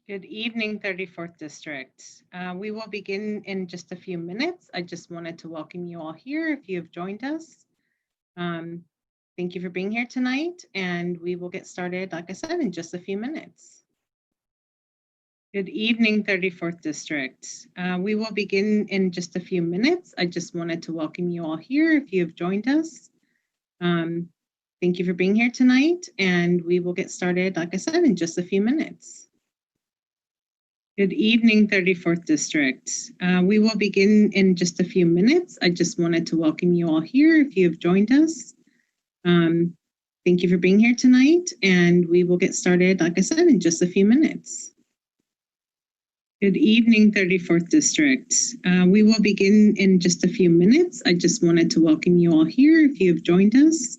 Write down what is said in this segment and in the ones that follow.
Good evening, 34th District. We will begin in just a few minutes. I just wanted to welcome you all here if you have joined us. Thank you for being here tonight, and we will get started, like I said, in just a few minutes. Good evening, 34th District. We will begin in just a few minutes. I just wanted to welcome you all here if you have joined us. Thank you for being here tonight, and we will get started, like I said, in just a few minutes. Good evening, 34th District. We will begin in just a few minutes. I just wanted to welcome you all here if you have joined us. Thank you for being here tonight, and we will get started, like I said, in just a few minutes. Good evening, 34th District. We will begin in just a few minutes. I just wanted to welcome you all here if you have joined us.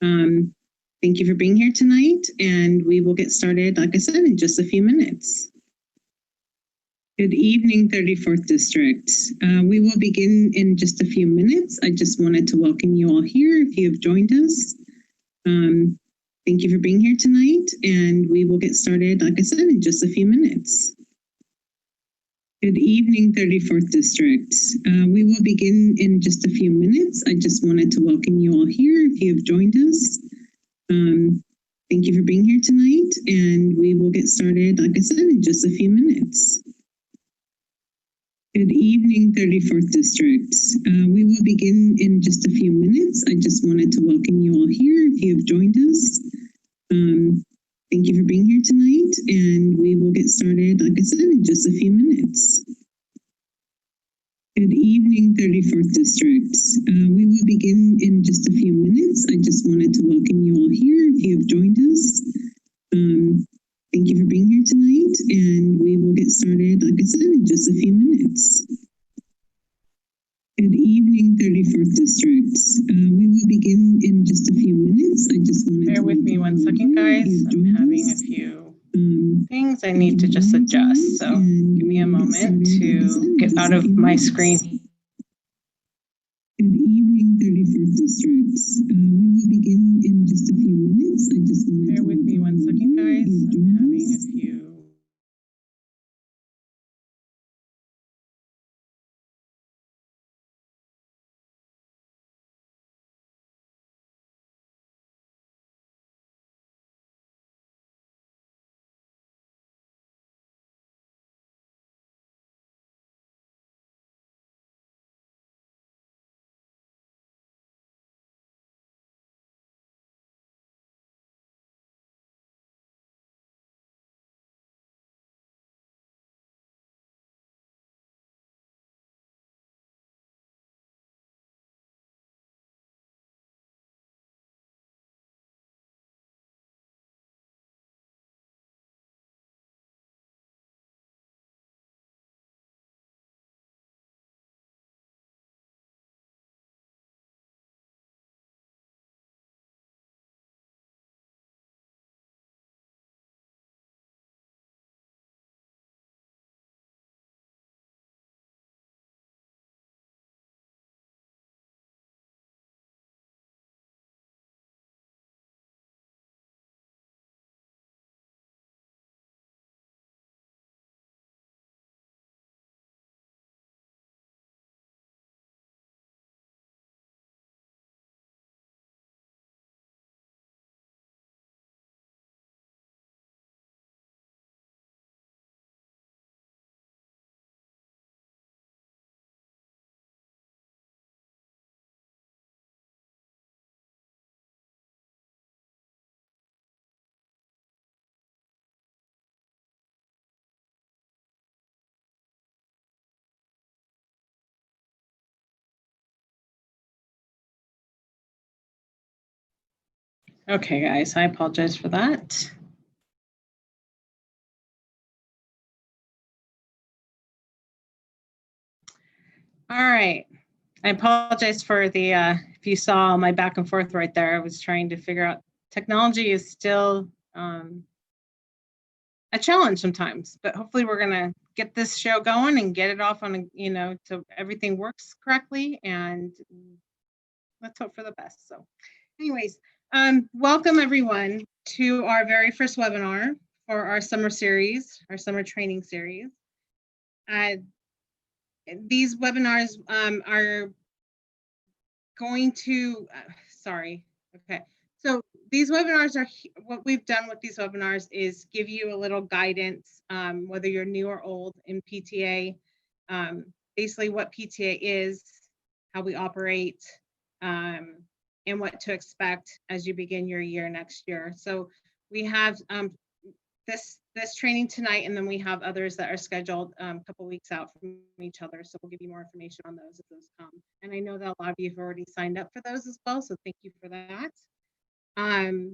Thank you for being here tonight, and we will get started, like I said, in just a few minutes. Good evening, 34th District. We will begin in just a few minutes. I just wanted to welcome you all here if you have joined us. Thank you for being here tonight, and we will get started, like I said, in just a few minutes. Good evening, 34th District. We will begin in just a few minutes. I just wanted to welcome you all here if you have joined us. Thank you for being here tonight, and we will get started, like I said, in just a few minutes. Good evening, 34th District. We will begin in just a few minutes. I just wanted to welcome you all here if you have joined us. Thank you for being here tonight, and we will get started, like I said, in just a few minutes. Good evening, 34th District. We will begin in just a few minutes. I just wanted to welcome you all here if you have joined us. Thank you for being here tonight, and we will get started, like I said, in just a few minutes. Good evening, 34th District. We will begin in just a few minutes. I just wanted to... Bear with me one second, guys. I'm having a few things I need to just adjust, so give me a moment to get out of my screen. Good evening, 34th District. We will begin in just a few minutes. I just wanted to... Bear with me one second, guys. I'm having a few... Okay, guys, I apologize for that. All right. I apologize for the, if you saw my back and forth right there, I was trying to figure out, technology is still a challenge sometimes, but hopefully we're gonna get this show going and get it off on, so everything works correctly, and let's hope for the best. So anyways, welcome everyone to our very first webinar for our summer series, our summer training series. These webinars are going to, sorry, okay. So these webinars are, what we've done with these webinars is give you a little guidance, whether you're new or old in PTA, basically what PTA is, how we operate, and what to expect as you begin your year next year. So we have this training tonight, and then we have others that are scheduled a couple weeks out from each other. So we'll give you more information on those as those come. And I know that a lot of you have already signed up for those as well, so thank you for that.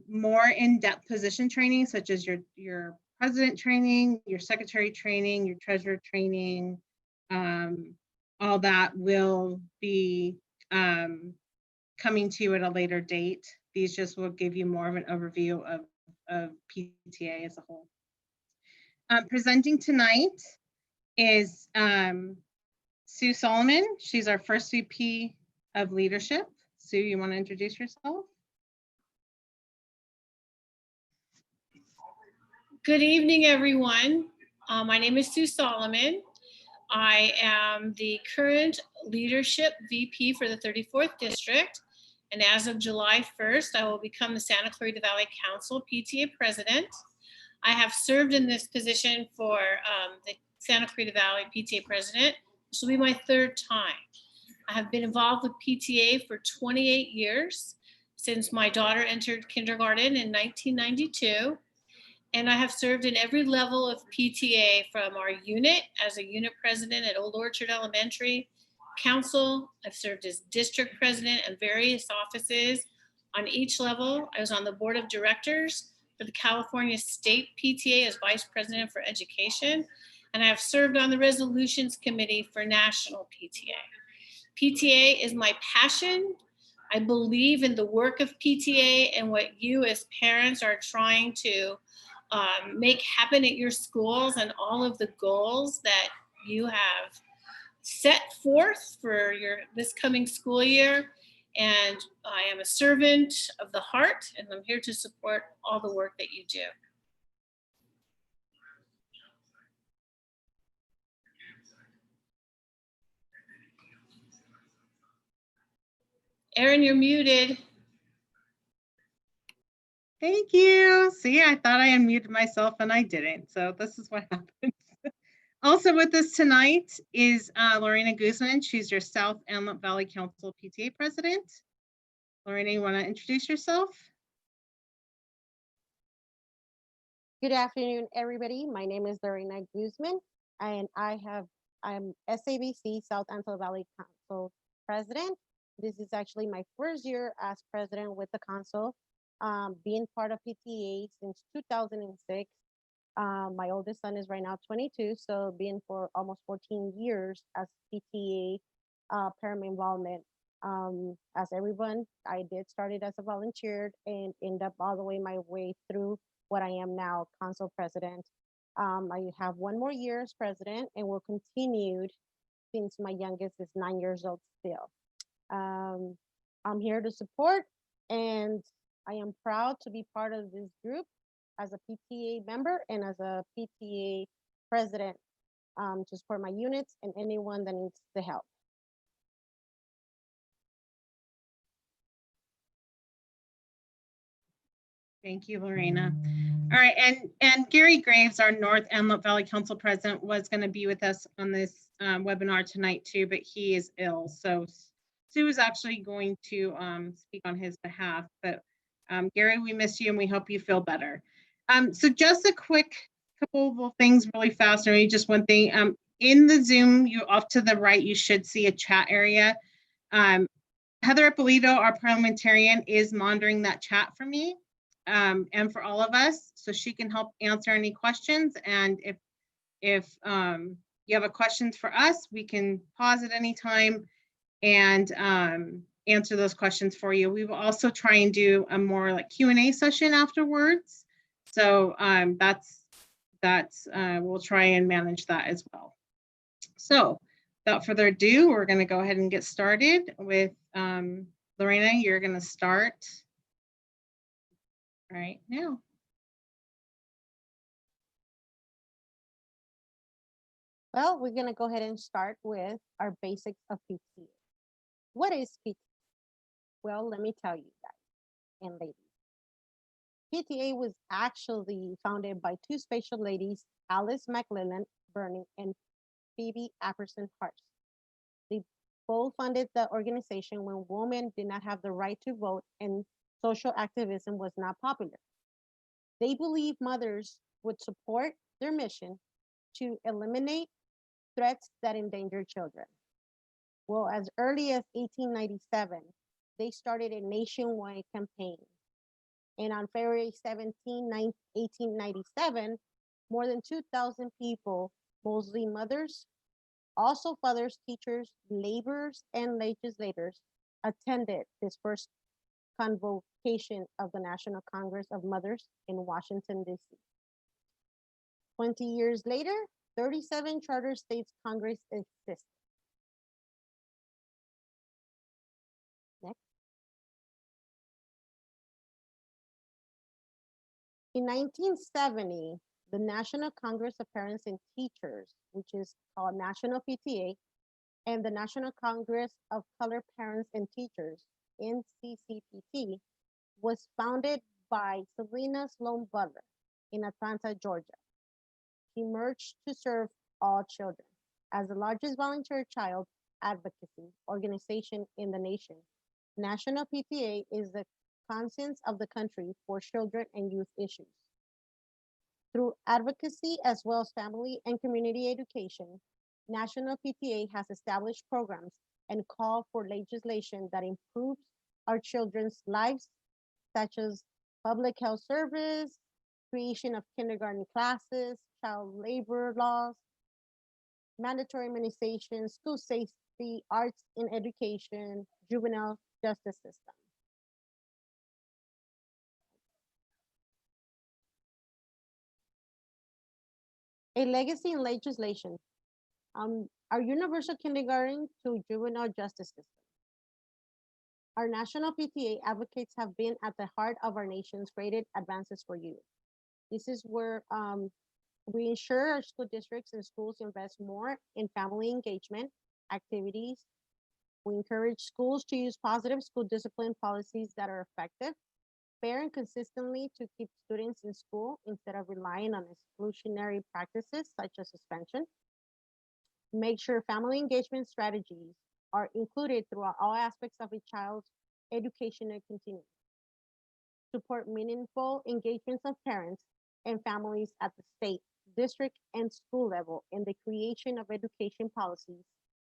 More in-depth position training, such as your president training, your secretary training, your treasurer training, all that will be coming to you at a later date. These just will give you more of an overview of PTA as a whole. Presenting tonight is Sue Solomon. She's our first VP of Leadership. Sue, you want to introduce yourself? Good evening, everyone. My name is Sue Solomon. I am the current Leadership VP for the 34th District. And as of July 1st, I will become the Santa Clarita Valley Council PTA President. I have served in this position for the Santa Clarita Valley PTA President. This will be my third time. I have been involved with PTA for 28 years, since my daughter entered kindergarten in 1992. And I have served in every level of PTA, from our unit as a unit president at Old Orchard Elementary Council. I've served as district president in various offices on each level. I was on the board of directors for the California State PTA as vice president for education. And I have served on the resolutions committee for national PTA. PTA is my passion. I believe in the work of PTA and what you as parents are trying to make happen at your schools, and all of the goals that you have set forth for this coming school year. And I am a servant of the heart, and I'm here to support all the work that you do. Erin, you're muted. Thank you. See, I thought I unmuted myself and I didn't. So this is what happens. Also with us tonight is Lorena Guzman. She's your South Antelope Valley Council PTA President. Lorena, you want to introduce yourself? Good afternoon, everybody. My name is Lorena Guzman, and I'm SABC South Antelope Valley Council President. This is actually my first year as president with the council, being part of PTA since 2006. My oldest son is right now 22, so being for almost 14 years as PTA parent involvement. As everyone, I did start it as a volunteer and end up all the way my way through what I am now, council president. I have one more year as president and will continue since my youngest is 9 years old still. I'm here to support, and I am proud to be part of this group as a PTA member and as a PTA president, to support my units and anyone that needs the help. Thank you, Lorena. All right, and Gary Graves, our North Antelope Valley Council President, was going to be with us on this webinar tonight too, but he is ill. So Sue is actually going to speak on his behalf. But Gary, we miss you and we hope you feel better. So just a quick couple of things really fast, or maybe just one thing. In the Zoom, you off to the right, you should see a chat area. Heather Ippolito, our parliamentarian, is monitoring that chat for me. And for all of us, so she can help answer any questions. And if you have a question for us, we can pause at any time and answer those questions for you. We will also try and do a more like Q&A session afterwards. So we'll try and manage that as well. So without further ado, we're going to go ahead and get started with Lorena. You're going to start right now. Well, we're gonna go ahead and start with our basics of PTA. What is PTA? Well, let me tell you guys and ladies. PTA was actually founded by two special ladies, Alice McLellan Burning and Phoebe Apperson Hart. They both funded the organization when women did not have the right to vote and social activism was not popular. They believed mothers would support their mission to eliminate threats that endanger children. Well, as early as 1897, they started a nationwide campaign. And on February 17, 1897, more than 2,000 people, mostly mothers, also fathers, teachers, laborers, and legislators, attended this first convocation of the National Congress of Mothers in Washington, D.C. 20 years later, 37 charter states Congress exists. Next. In 1970, the National Congress of Parents and Teachers, which is called National PTA, and the National Congress of Colored Parents and Teachers, NCCPT, was founded by Selena Sloan Butler in Atlanta, Georgia. She merged to serve all children. As the largest volunteer child advocacy organization in the nation, National PTA is the conscience of the country for children and youth issues. Through advocacy as well as family and community education, National PTA has established programs and called for legislation that improves our children's lives, such as public health service, creation of kindergarten classes, child labor laws, mandatory immunization, school safety, arts in education, juvenile justice system. A legacy in legislation, our universal kindergarten to juvenile justice system. Our national PTA advocates have been at the heart of our nation's greatest advances for youth. This is where we ensure our school districts and schools invest more in family engagement activities. We encourage schools to use positive school discipline policies that are effective, fair and consistently to keep students in school instead of relying on exclusionary practices such as suspension. Make sure family engagement strategies are included throughout all aspects of a child's educational continuum. Support meaningful engagements of parents and families at the state, district, and school level in the creation of education policies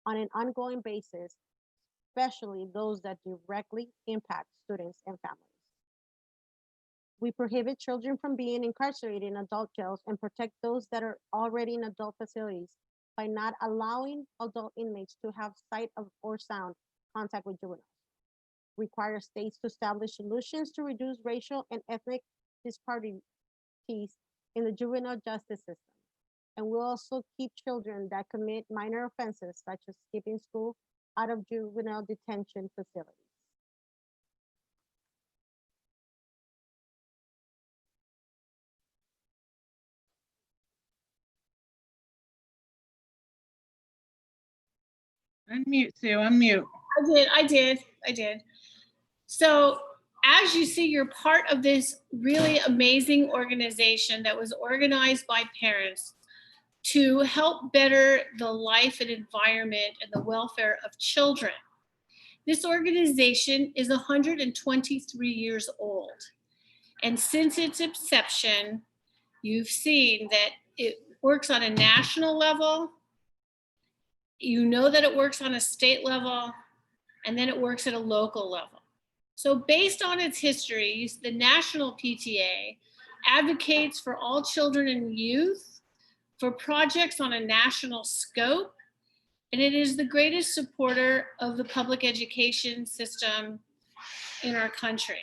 on an ongoing basis, especially those that directly impact students and families. We prohibit children from being incarcerated in adult jails and protect those that are already in adult facilities by not allowing adult inmates to have sight of or sound contact with juveniles. Require states to establish solutions to reduce racial and ethnic disparities in the juvenile justice system. And we'll also keep children that commit minor offenses, such as skipping school, out of juvenile detention facilities. Unmute, Sue, unmute. I did. So as you see, you're part of this really amazing organization that was organized by parents to help better the life and environment and the welfare of children. This organization is 123 years old. And since its inception, you've seen that it works on a national level. You know that it works on a state level, and then it works at a local level. So based on its history, the National PTA advocates for all children and youth for projects on a national scope, and it is the greatest supporter of the public education system in our country.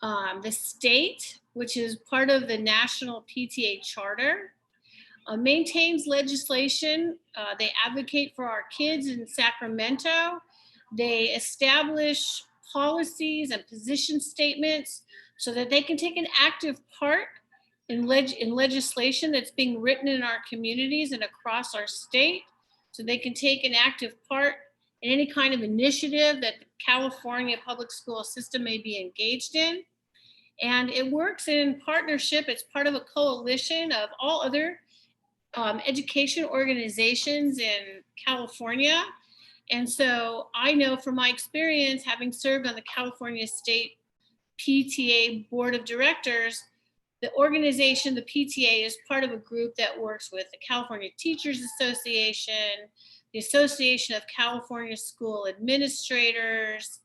The state, which is part of the National PTA Charter, maintains legislation. They advocate for our kids in Sacramento. They establish policies and position statements so that they can take an active part in legislation that's being written in our communities and across our state, so they can take an active part in any kind of initiative that the California public school system may be engaged in. And it works in partnership. It's part of a coalition of all other education organizations in California. And so I know from my experience, having served on the California State PTA Board of Directors, the organization, the PTA, is part of a group that works with the California Teachers Association, the Association of California School Administrators,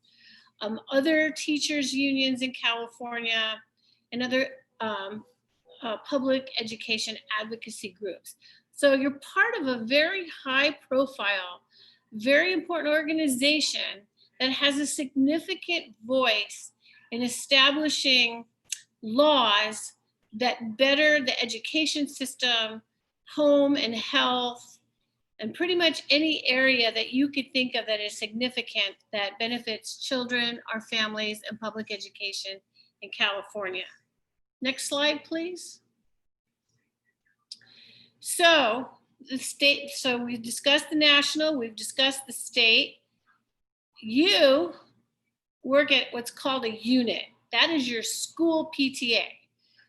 other teachers unions in California, and other public education advocacy groups. So you're part of a very high profile, very important organization that has a significant voice in establishing laws that better the education system, home and health, and pretty much any area that you could think of that is significant that benefits children, our families, and public education in California. Next slide, please. So the state, so we've discussed the national, we've discussed the state. You work at what's called a unit. That is your school PTA.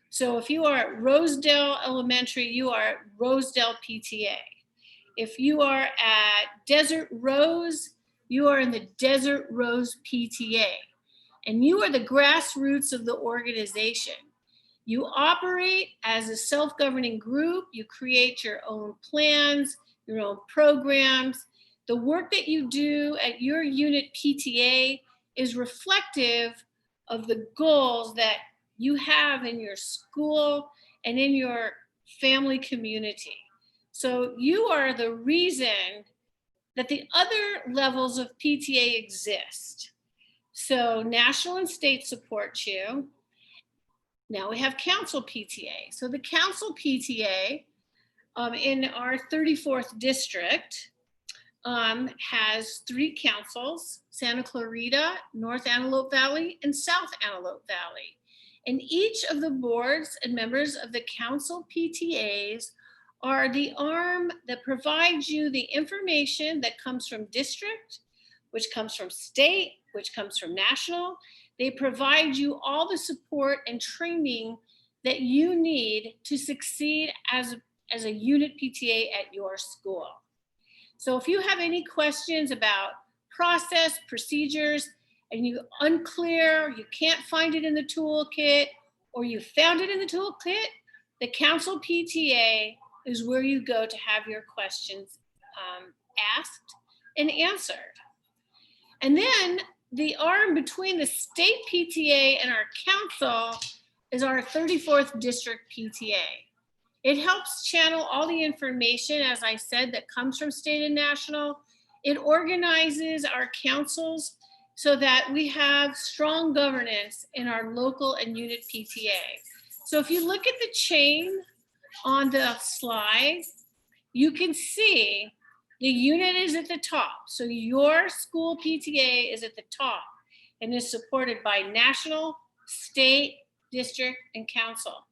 So if you are at Rosedale Elementary, you are at Rosedale PTA. If you are at Desert Rose, you are in the Desert Rose PTA. And you are the grassroots of the organization. You operate as a self-governing group. You create your own plans, your own programs. The work that you do at your unit PTA is reflective of the goals that you have in your school and in your family community. So you are the reason that the other levels of PTA exist. So national and state support you. Now we have council PTA. So the council PTA in our 34th district has 3 councils: Santa Clarita, North Antelope Valley, and South Antelope Valley. And each of the boards and members of the council PTAs are the arm that provides you the information that comes from district, which comes from state, which comes from national. They provide you all the support and training that you need to succeed as a unit PTA at your school. So if you have any questions about process, procedures, and you're unclear, you can't find it in the toolkit, or you found it in the toolkit, the council PTA is where you go to have your questions asked and answered. And then the arm between the state PTA and our council is our 34th district PTA. It helps channel all the information, as I said, that comes from state and national. It organizes our councils so that we have strong governance in our local and unit PTA. So if you look at the chain on the slide, you can see the unit is at the top. So your school PTA is at the top and is supported by national, state, district, and council.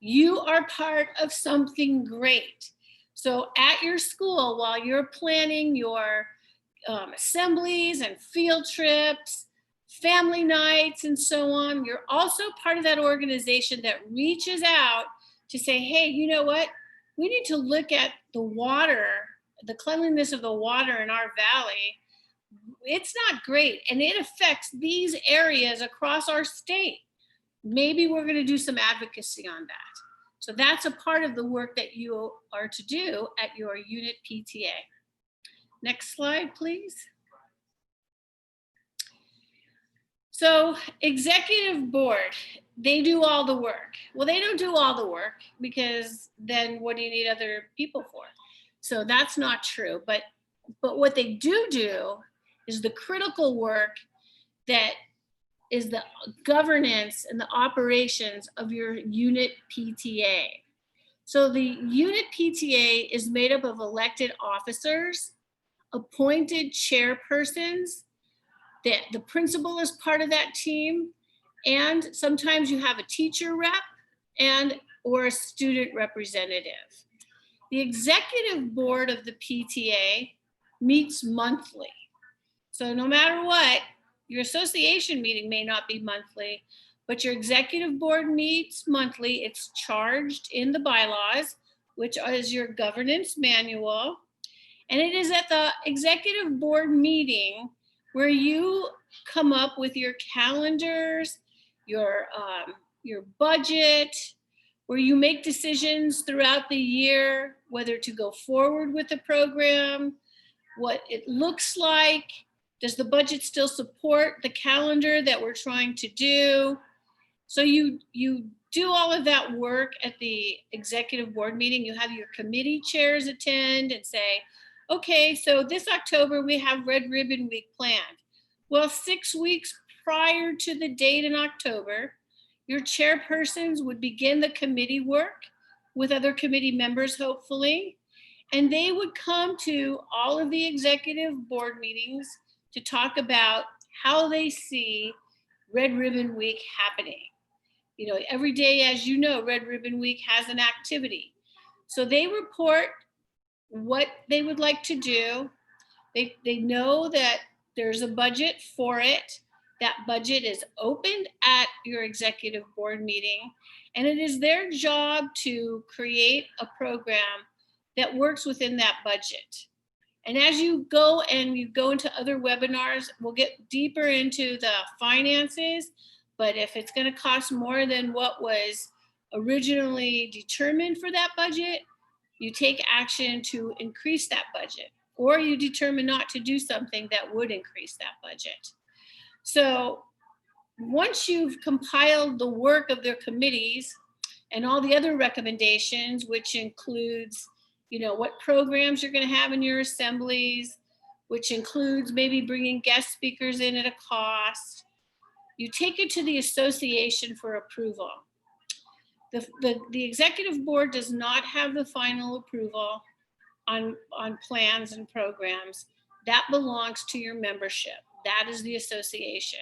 You are part of something great. So at your school, while you're planning your assemblies and field trips, family nights, and so on, you're also part of that organization that reaches out to say, hey, you know what? We need to look at the water, the cleanliness of the water in our valley. It's not great, and it affects these areas across our state. Maybe we're going to do some advocacy on that. So that's a part of the work that you are to do at your unit PTA. Next slide, please. So executive board, they do all the work. Well, they don't do all the work, because then what do you need other people for? So that's not true. But what they do is the critical work that is the governance and the operations of your unit PTA. So the unit PTA is made up of elected officers, appointed chairpersons, the principal is part of that team, and sometimes you have a teacher rep and or a student representative. The executive board of the PTA meets monthly. So no matter what, your association meeting may not be monthly, but your executive board meets monthly. It's charged in the bylaws, which is your governance manual. And it is at the executive board meeting where you come up with your calendars, your budget, where you make decisions throughout the year, whether to go forward with the program, what it looks like. Does the budget still support the calendar that we're trying to do? So you do all of that work at the executive board meeting. You have your committee chairs attend and say, okay, so this October we have Red Ribbon Week planned. Well, 6 weeks prior to the date in October, your chairpersons would begin the committee work with other committee members, hopefully, and they would come to all of the executive board meetings to talk about how they see Red Ribbon Week happening. You know, every day, as you know, Red Ribbon Week has an activity. So they report what they would like to do. They know that there's a budget for it. That budget is opened at your executive board meeting, and it is their job to create a program that works within that budget. And as you go into other webinars, we'll get deeper into the finances, but if it's going to cost more than what was originally determined for that budget, you take action to increase that budget, or you determine not to do something that would increase that budget. So once you've compiled the work of their committees and all the other recommendations, which includes, you know, what programs you're going to have in your assemblies, which includes maybe bringing guest speakers in at a cost, you take it to the association for approval. The executive board does not have the final approval on plans and programs. That belongs to your membership. That is the association.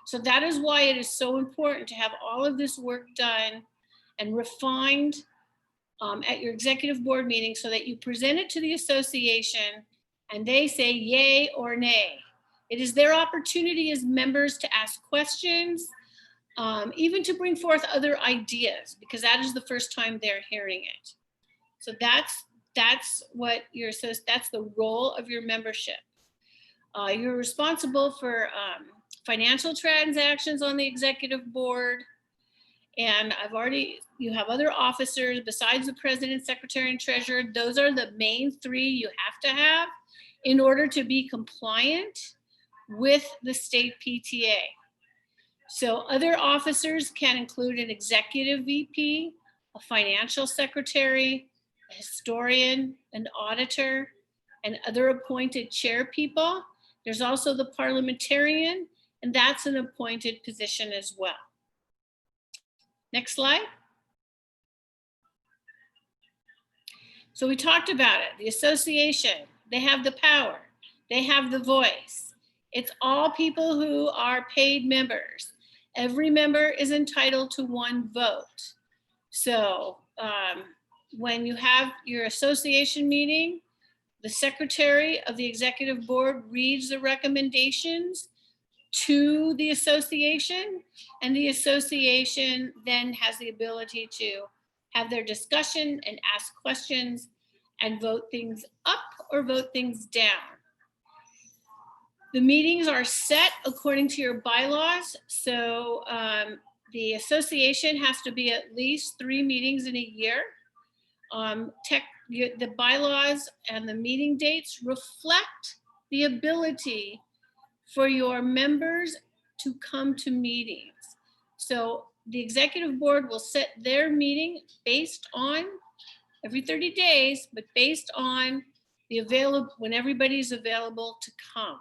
So that is why it is so important to have all of this work done and refined at your executive board meeting so that you present it to the association and they say yay or nay. It is their opportunity as members to ask questions, even to bring forth other ideas, because that is the first time they're hearing it. So that's what that's the role of your membership. You're responsible for financial transactions on the executive board. And you have other officers besides the president, secretary, and treasurer. Those are the main three you have to have in order to be compliant with the state PTA. So other officers can include an executive VP, a financial secretary, a historian, an auditor, and other appointed chair people. There's also the parliamentarian, and that's an appointed position as well. Next slide. So we talked about it, the association, they have the power, they have the voice. It's all people who are paid members. Every member is entitled to one vote. So when you have your association meeting, the secretary of the executive board reads the recommendations to the association, and the association then has the ability to have their discussion and ask questions and vote things up or vote things down. The meetings are set according to your bylaws. So the association has to be at least 3 meetings in a year. The bylaws and the meeting dates reflect the ability for your members to come to meetings. So the executive board will set their meeting based on every 30 days, but based on the when everybody's available to come.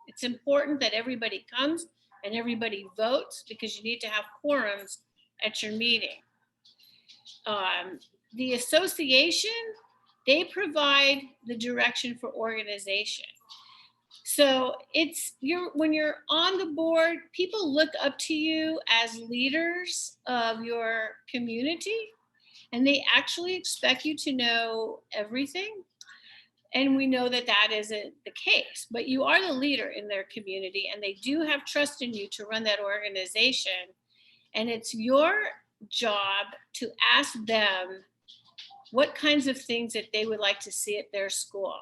It's important that everybody comes and everybody votes because you need to have quorums at your meeting. The association, they provide the direction for organization. So when you're on the board, people look up to you as leaders of your community. and they actually expect you to know everything. And we know that that isn't the case, but you are the leader in their community, and they do have trust in you to run that organization. And it's your job to ask them what kinds of things that they would like to see at their school.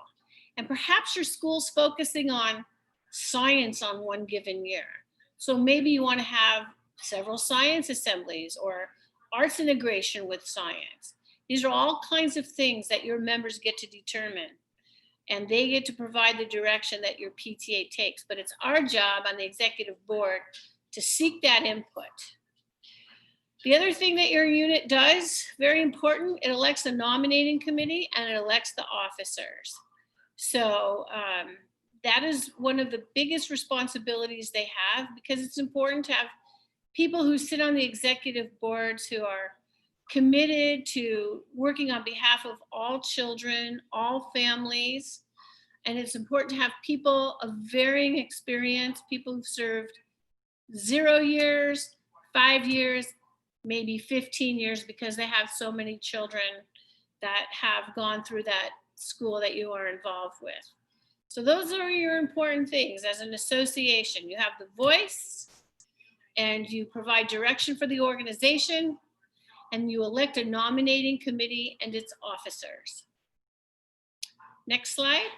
And perhaps your school's focusing on science on one given year. So maybe you want to have several science assemblies or arts integration with science. These are all kinds of things that your members get to determine, and they get to provide the direction that your PTA takes. But it's our job on the executive board to seek that input. The other thing that your unit does, very important, it elects a nominating committee and it elects the officers. So that is one of the biggest responsibilities they have, because it's important to have people who sit on the executive boards who are committed to working on behalf of all children, all families. And it's important to have people of varying experience, people who've served 0 years, 5 years, maybe 15 years, because they have so many children that have gone through that school that you are involved with. So those are your important things as an association. You have the voice, and you provide direction for the organization, and you elect a nominating committee and its officers. Next slide.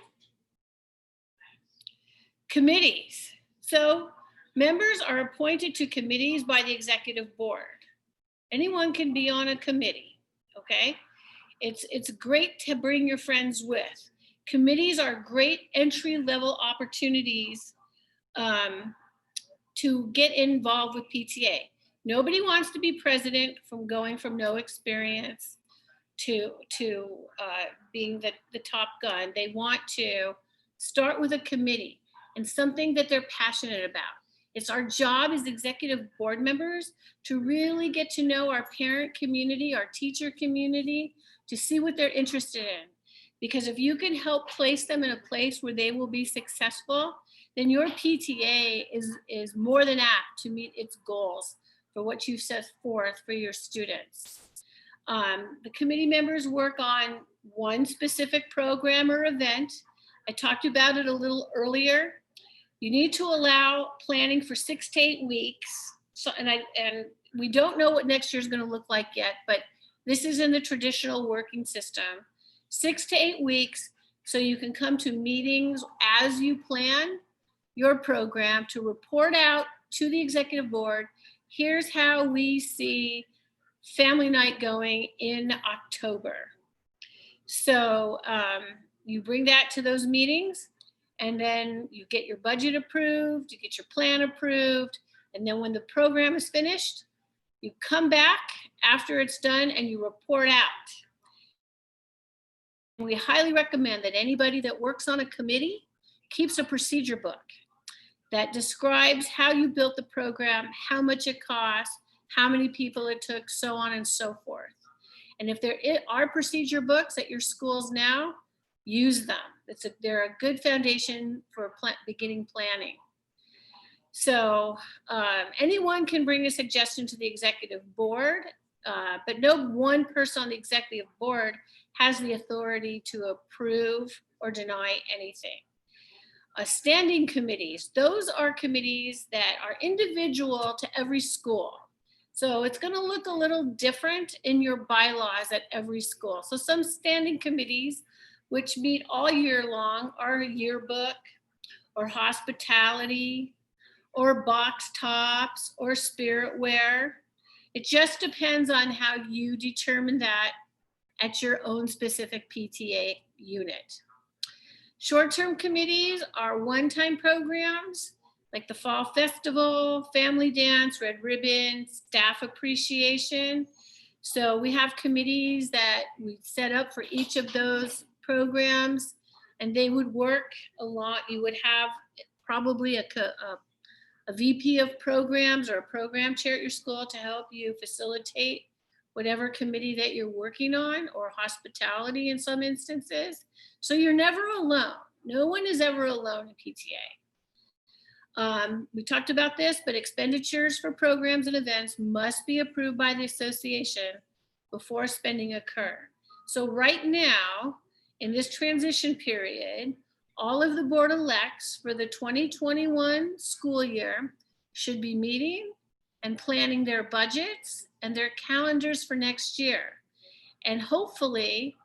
Committees. So members are appointed to committees by the executive board. Anyone can be on a committee, okay? It's great to bring your friends with. Committees are great entry-level opportunities to get involved with PTA. Nobody wants to be president from going from no experience to being the top gun. They want to start with a committee and something that they're passionate about. It's our job as executive board members to really get to know our parent community, our teacher community, to see what they're interested in. Because if you can help place them in a place where they will be successful, then your PTA is more than apt to meet its goals for what you've set forth for your students. The committee members work on one specific program or event. I talked about it a little earlier. You need to allow planning for 6 to 8 weeks. So, and we don't know what next year is going to look like yet, but this is in the traditional working system. 6 to 8 weeks, so you can come to meetings as you plan your program to report out to the executive board. Here's how we see family night going in October. So you bring that to those meetings, and then you get your budget approved, you get your plan approved, and then when the program is finished, you come back after it's done and you report out. We highly recommend that anybody that works on a committee keeps a procedure book that describes how you built the program, how much it cost, how many people it took, so on and so forth. And if there are procedure books at your schools now, use them. They're a good foundation for beginning planning. So anyone can bring a suggestion to the executive board, but no one person on the executive board has the authority to approve or deny anything. Standing committees, those are committees that are individual to every school. So it's going to look a little different in your bylaws at every school. So some standing committees, which meet all year long, are yearbook or hospitality or box tops or spirit wear. It just depends on how you determine that at your own specific PTA unit. Short-term committees are one-time programs like the Fall Festival, Family Dance, Red Ribbon, Staff Appreciation. So we have committees that we set up for each of those programs, and they would work a lot. You would have probably a VP of programs or a program chair at your school to help you facilitate whatever committee that you're working on, or hospitality in some instances. So you're never alone. No one is ever alone in PTA. We talked about this, but expenditures for programs and events must be approved by the association before spending occur. So right now, in this transition period, all of the board elects for the 2021 school year should be meeting and planning their budgets and their calendars for next year. And hopefully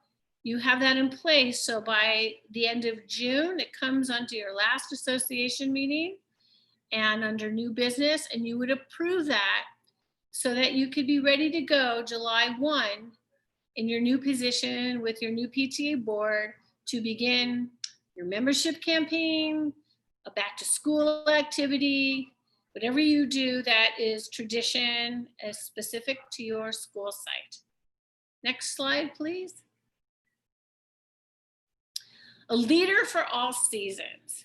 you have that in place. So by the end of June, it comes onto your last association meeting and under new business, and you would approve that so that you could be ready to go July 1 in your new position with your new PTA board to begin your membership campaign, a back to school activity, whatever you do that is tradition as specific to your school site. Next slide, please. A leader for all seasons.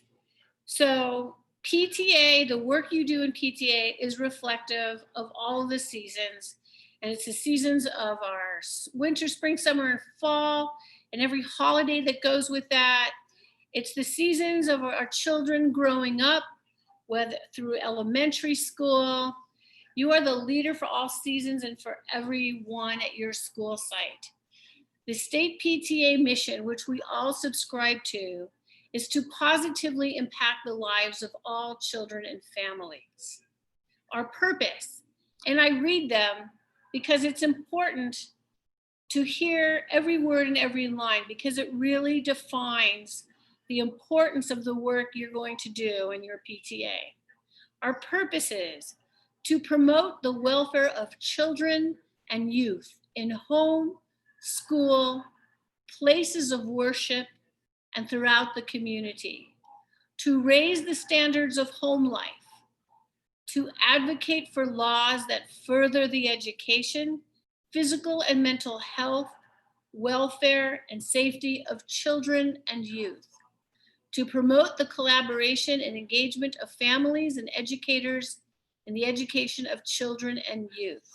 So PTA, the work you do in PTA is reflective of all the seasons. And it's the seasons of our winter, spring, summer, and fall, and every holiday that goes with that. It's the seasons of our children growing up, whether through elementary school. You are the leader for all seasons and for everyone at your school site. The state PTA mission, which we all subscribe to, is to positively impact the lives of all children and families. Our purpose, and I read them because it's important to hear every word and every line because it really defines the importance of the work you're going to do in your PTA. Our purpose is to promote the welfare of children and youth in home, school, places of worship, and throughout the community, to raise the standards of home life, to advocate for laws that further the education, physical and mental health, welfare, and safety of children and youth, to promote the collaboration and engagement of families and educators in the education of children and youth,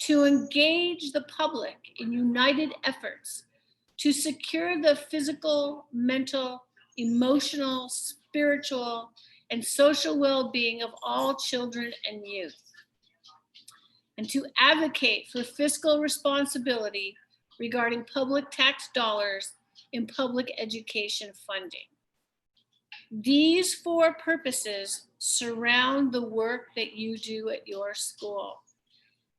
to engage the public in united efforts to secure the physical, mental, emotional, spiritual, and social well-being of all children and youth, and to advocate for fiscal responsibility regarding public tax dollars in public education funding. These four purposes surround the work that you do at your school.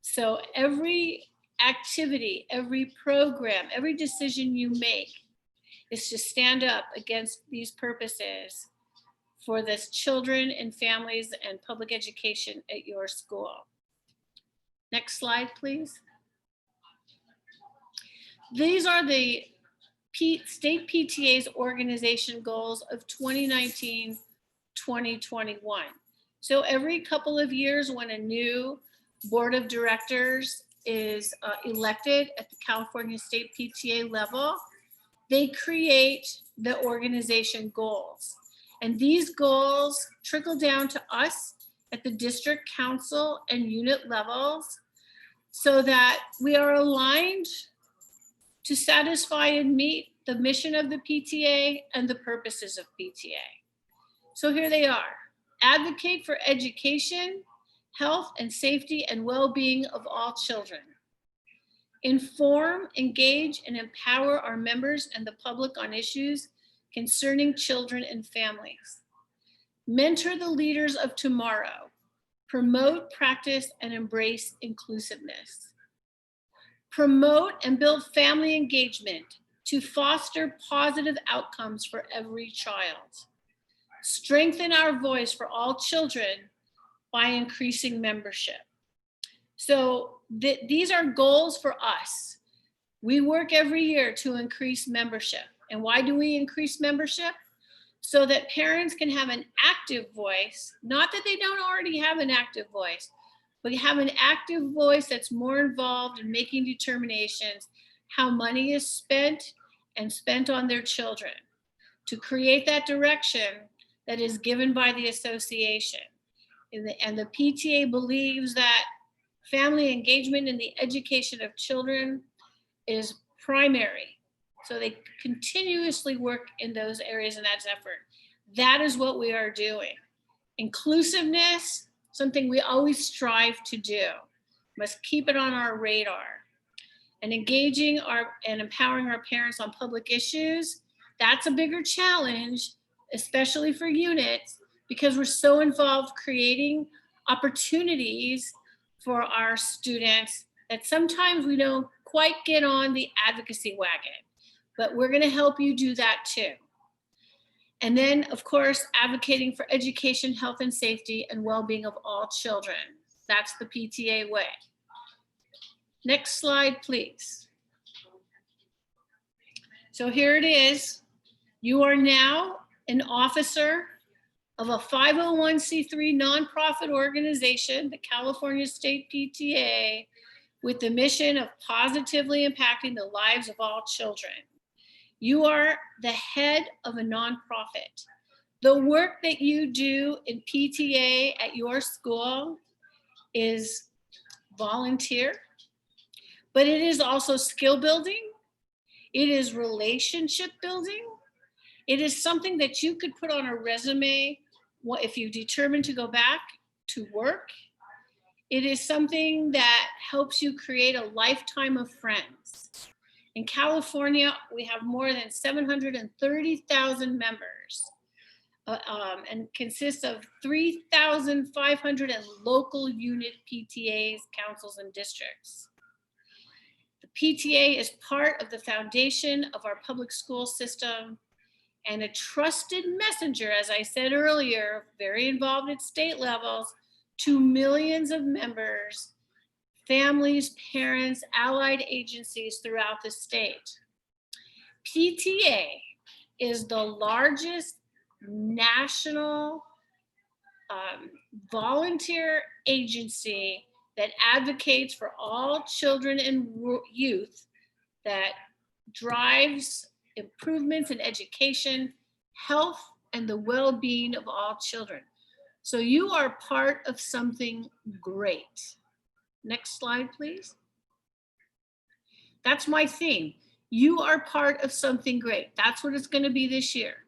So every activity, every program, every decision you make is to stand up against these purposes for the children and families and public education at your school. Next slide, please. These are the state PTA's organization goals of 2019-2021. So every couple of years when a new board of directors is elected at the California State PTA level, they create the organization goals. And these goals trickle down to us at the district council and unit levels so that we are aligned to satisfy and meet the mission of the PTA and the purposes of PTA. So here they are. Advocate for education, health and safety and well-being of all children. Inform, engage, and empower our members and the public on issues concerning children and families. Mentor the leaders of tomorrow. Promote, practice, and embrace inclusiveness. Promote and build family engagement to foster positive outcomes for every child. Strengthen our voice for all children by increasing membership. So these are goals for us. We work every year to increase membership. And why do we increase membership? So that parents can have an active voice, not that they don't already have an active voice, but have an active voice that's more involved in making determinations how money is spent and spent on their children, to create that direction that is given by the association. And the PTA believes that family engagement in the education of children is primary. So they continuously work in those areas and that's effort. That is what we are doing. Inclusiveness, something we always strive to do. Must keep it on our radar. and engaging and empowering our parents on public issues. That's a bigger challenge, especially for units, because we're so involved creating opportunities for our students that sometimes we don't quite get on the advocacy wagon, but we're going to help you do that too. And then, of course, advocating for education, health and safety, and well-being of all children. That's the PTA way. Next slide, please. So here it is. You are now an officer of a 501c3 nonprofit organization, the California State PTA, with the mission of positively impacting the lives of all children. You are the head of a nonprofit. The work that you do in PTA at your school is volunteer, but it is also skill building. It is relationship building. It is something that you could put on a resume if you determine to go back to work. It is something that helps you create a lifetime of friends. In California, we have more than 730,000 members and consists of 3,500 local unit PTAs, councils, and districts. The PTA is part of the foundation of our public school system and a trusted messenger, as I said earlier, very involved at state levels, to millions of members, families, parents, allied agencies throughout the state. PTA is the largest national volunteer agency that advocates for all children and youth, that drives improvements in education, health, and the well-being of all children. So you are part of something great. Next slide, please. That's my theme. You are part of something great. That's what it's going to be this year.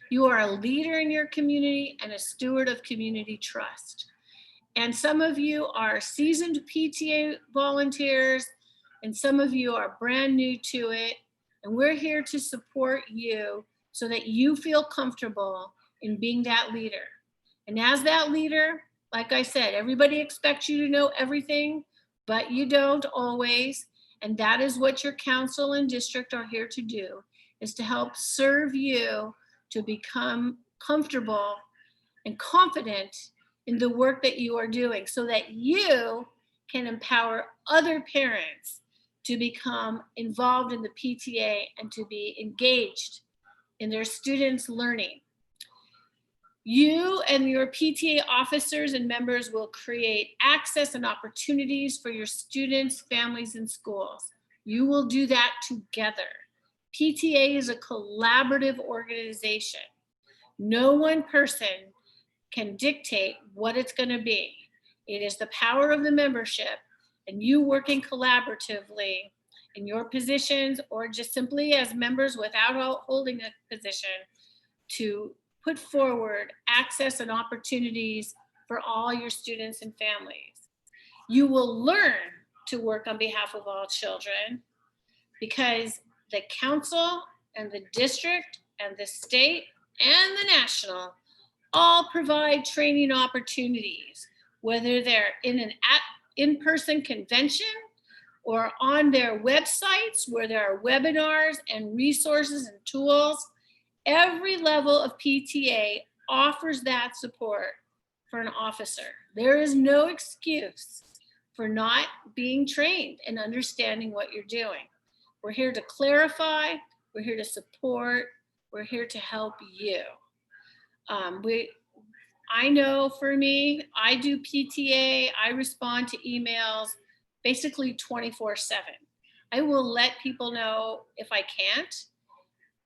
You are a leader in your community and a steward of community trust. And some of you are seasoned PTA volunteers, and some of you are brand new to it. And we're here to support you so that you feel comfortable in being that leader. And as that leader, like I said, everybody expects you to know everything, but you don't always. And that is what your council and district are here to do, is to help serve you to become comfortable and confident in the work that you are doing, so that you can empower other parents to become involved in the PTA and to be engaged in their students' learning. You and your PTA officers and members will create access and opportunities for your students, families, and schools. You will do that together. PTA is a collaborative organization. No one person can dictate what it's going to be. It is the power of the membership and you working collaboratively in your positions, or just simply as members without holding a position, to put forward access and opportunities for all your students and families. You will learn to work on behalf of all children, because the council and the district and the state and the national all provide training opportunities, whether they're in an in-person convention or on their websites where there are webinars and resources and tools. Every level of PTA offers that support for an officer. There is no excuse for not being trained and understanding what you're doing. We're here to clarify, we're here to support, we're here to help you. I know for me, I do PTA, I respond to emails basically 24/7. I will let people know if I can't,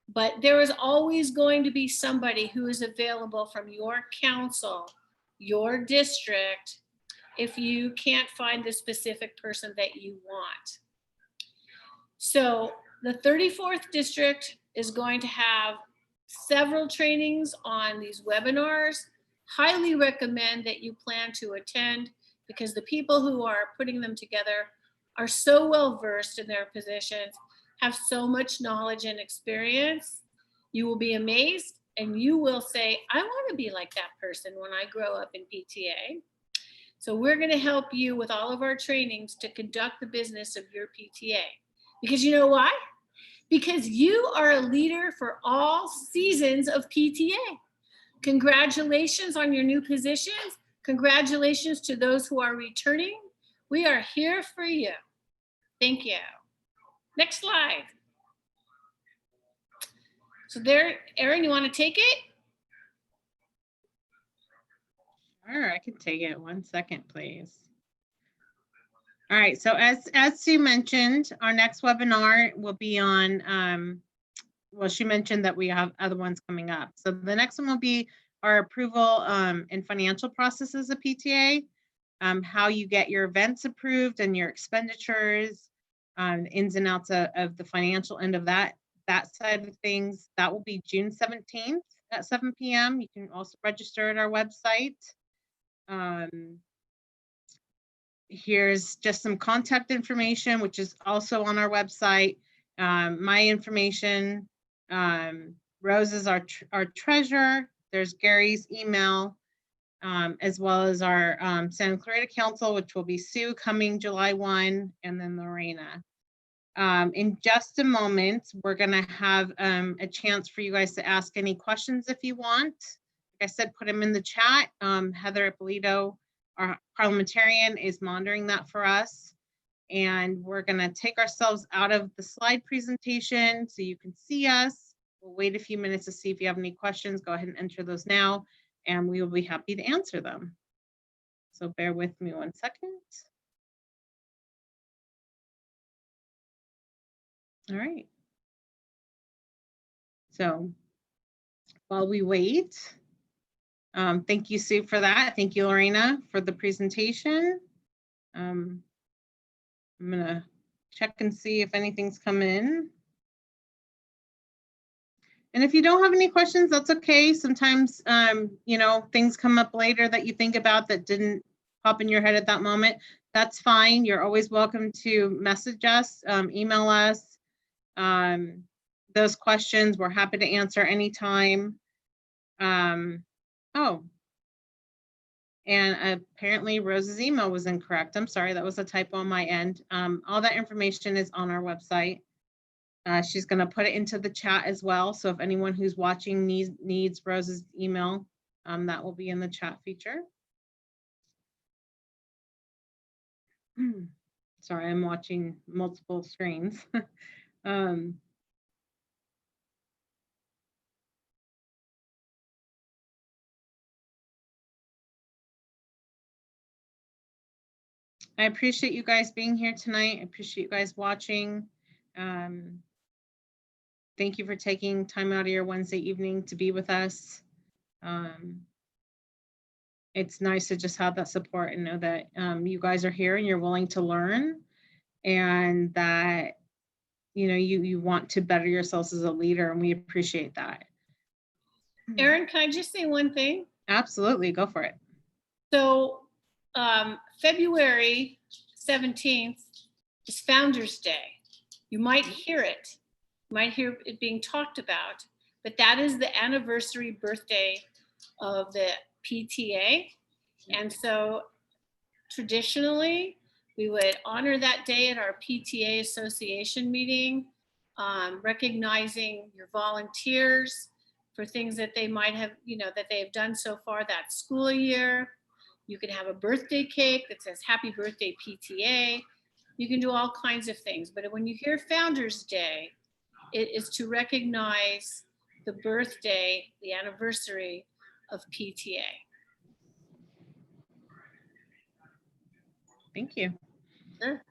but there is always going to be somebody who is available from your council, your district, if you can't find the specific person that you want. So the 34th district is going to have several trainings on these webinars. Highly recommend that you plan to attend, because the people who are putting them together are so well versed in their positions, have so much knowledge and experience. You will be amazed and you will say, I want to be like that person when I grow up in PTA. So we're going to help you with all of our trainings to conduct the business of your PTA. Because you know why? Because you are a leader for all seasons of PTA. Congratulations on your new positions. Congratulations to those who are returning. We are here for you. Thank you. Next slide. So there, Erin, you want to take it? Sure, I can take it. 1 second, please. All right, so as Sue mentioned, our next webinar will be on, well, she mentioned that we have other ones coming up. So the next one will be our approval and financial processes of PTA, how you get your events approved and your expenditures, ins and outs of the financial end of that side of things. That will be June 17th at 7 p.m. You can also register at our website. Here's just some contact information, which is also on our website. My information, Rose is our treasurer. There's Gary's email, as well as our Santa Clarita Council, which will be Sue coming July 1, and then Lorena. In just a moment, we're gonna have a chance for you guys to ask any questions if you want. Like I said, put them in the chat. Heather Ippolito, our parliamentarian, is monitoring that for us. And we're gonna take ourselves out of the slide presentation so you can see us. We'll wait a few minutes to see if you have any questions. Go ahead and enter those now, and we will be happy to answer them. So bear with me 1 second. All right. So while we wait, thank you, Sue, for that. Thank you, Lorena, for the presentation. I'm gonna check and see if anything's come in. And if you don't have any questions, that's okay. Sometimes, you know, things come up later that you think about that didn't pop in your head at that moment. That's fine. You're always welcome to message us, email us. Those questions, we're happy to answer anytime. Oh, and apparently Rose's email was incorrect. I'm sorry, that was a typo on my end. All that information is on our website. She's going to put it into the chat as well. So if anyone who's watching needs Rose's email, that will be in the chat feature. Sorry, I'm watching multiple screens. I appreciate you guys being here tonight. I appreciate you guys watching. Thank you for taking time out of your Wednesday evening to be with us. It's nice to just have that support and know that you guys are here and you're willing to learn, and that you want to better yourselves as a leader, and we appreciate that. Erin, can I just say one thing? Absolutely, go for it. So February 17th is Founders Day. You might hear it. You might hear it being talked about, but that is the anniversary birthday of the PTA. And so traditionally, we would honor that day at our PTA association meeting, recognizing your volunteers for things that they might have, that they have done so far that school year. You can have a birthday cake that says happy birthday PTA. You can do all kinds of things. But when you hear Founders Day, it is to recognize the birthday, the anniversary of PTA. Thank you. Sure.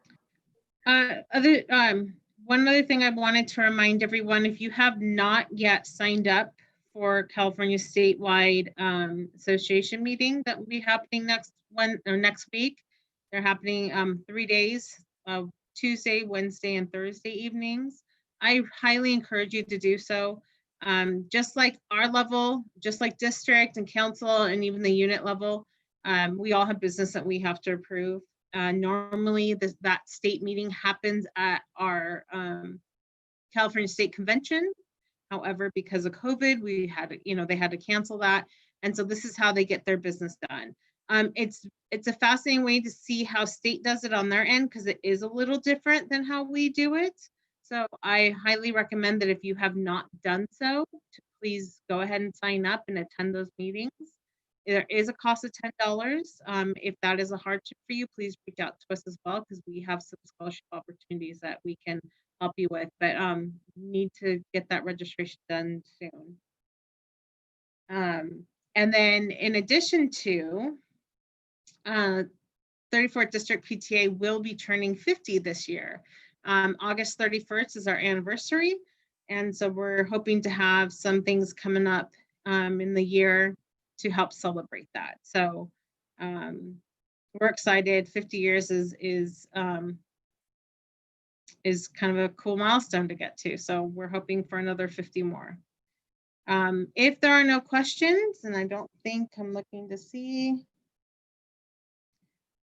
One other thing I wanted to remind everyone, if you have not yet signed up for California statewide association meeting that will be happening next week. They're happening 3 days, Tuesday, Wednesday, and Thursday evenings. I highly encourage you to do so. Just like our level, just like district and council and even the unit level, we all have business that we have to approve. Normally that state meeting happens at our California State Convention. However, because of COVID, we had, they had to cancel that. And so this is how they get their business done. It's a fascinating way to see how state does it on their end, because it is a little different than how we do it. So I highly recommend that if you have not done so, to please go ahead and sign up and attend those meetings. There is a cost of $10. If that is a hardship for you, please reach out to us as well, because we have some scholarship opportunities that we can help you with, but need to get that registration done soon. And then in addition to 34th District PTA will be turning 50 this year. August 31st is our anniversary. And so we're hoping to have some things coming up in the year to help celebrate that. So we're excited. 50 years is kind of a cool milestone to get to. So we're hoping for another 50 more. If there are no questions, and I don't think I'm looking to see,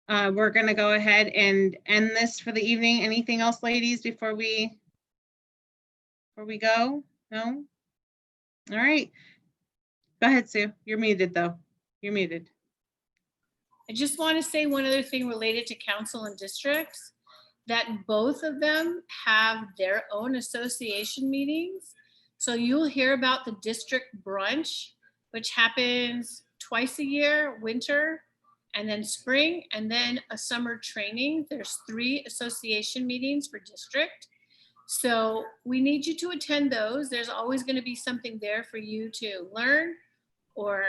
we're going to go ahead and end this for the evening. Anything else, ladies, before we go? No? All right. Go ahead, Sue. You're muted, though. You're muted. I just want to say one other thing related to council and districts, that both of them have their own association meetings. So you'll hear about the district brunch, which happens twice a year, winter, and then spring, and then a summer training. There's 3 association meetings for district. So we need you to attend those. There's always going to be something there for you to learn or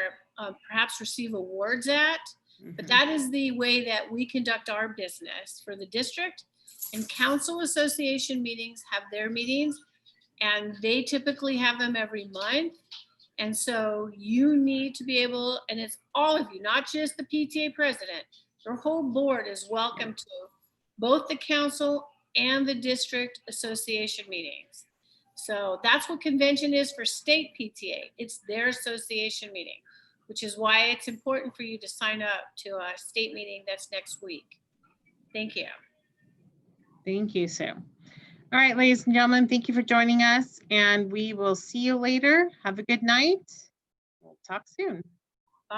perhaps receive awards at. But that is the way that we conduct our business for the district. And council association meetings have their meetings, and they typically have them every month. And so you need to be able, and it's all of you, not just the PTA president, your whole board is welcome to both the council and the district association meetings. So that's what convention is for state PTA. It's their association meeting, which is why it's important for you to sign up to a state meeting that's next week. Thank you. Thank you, Sue. All right, ladies and gentlemen, thank you for joining us, and we will see you later. Have a good night. We'll talk soon.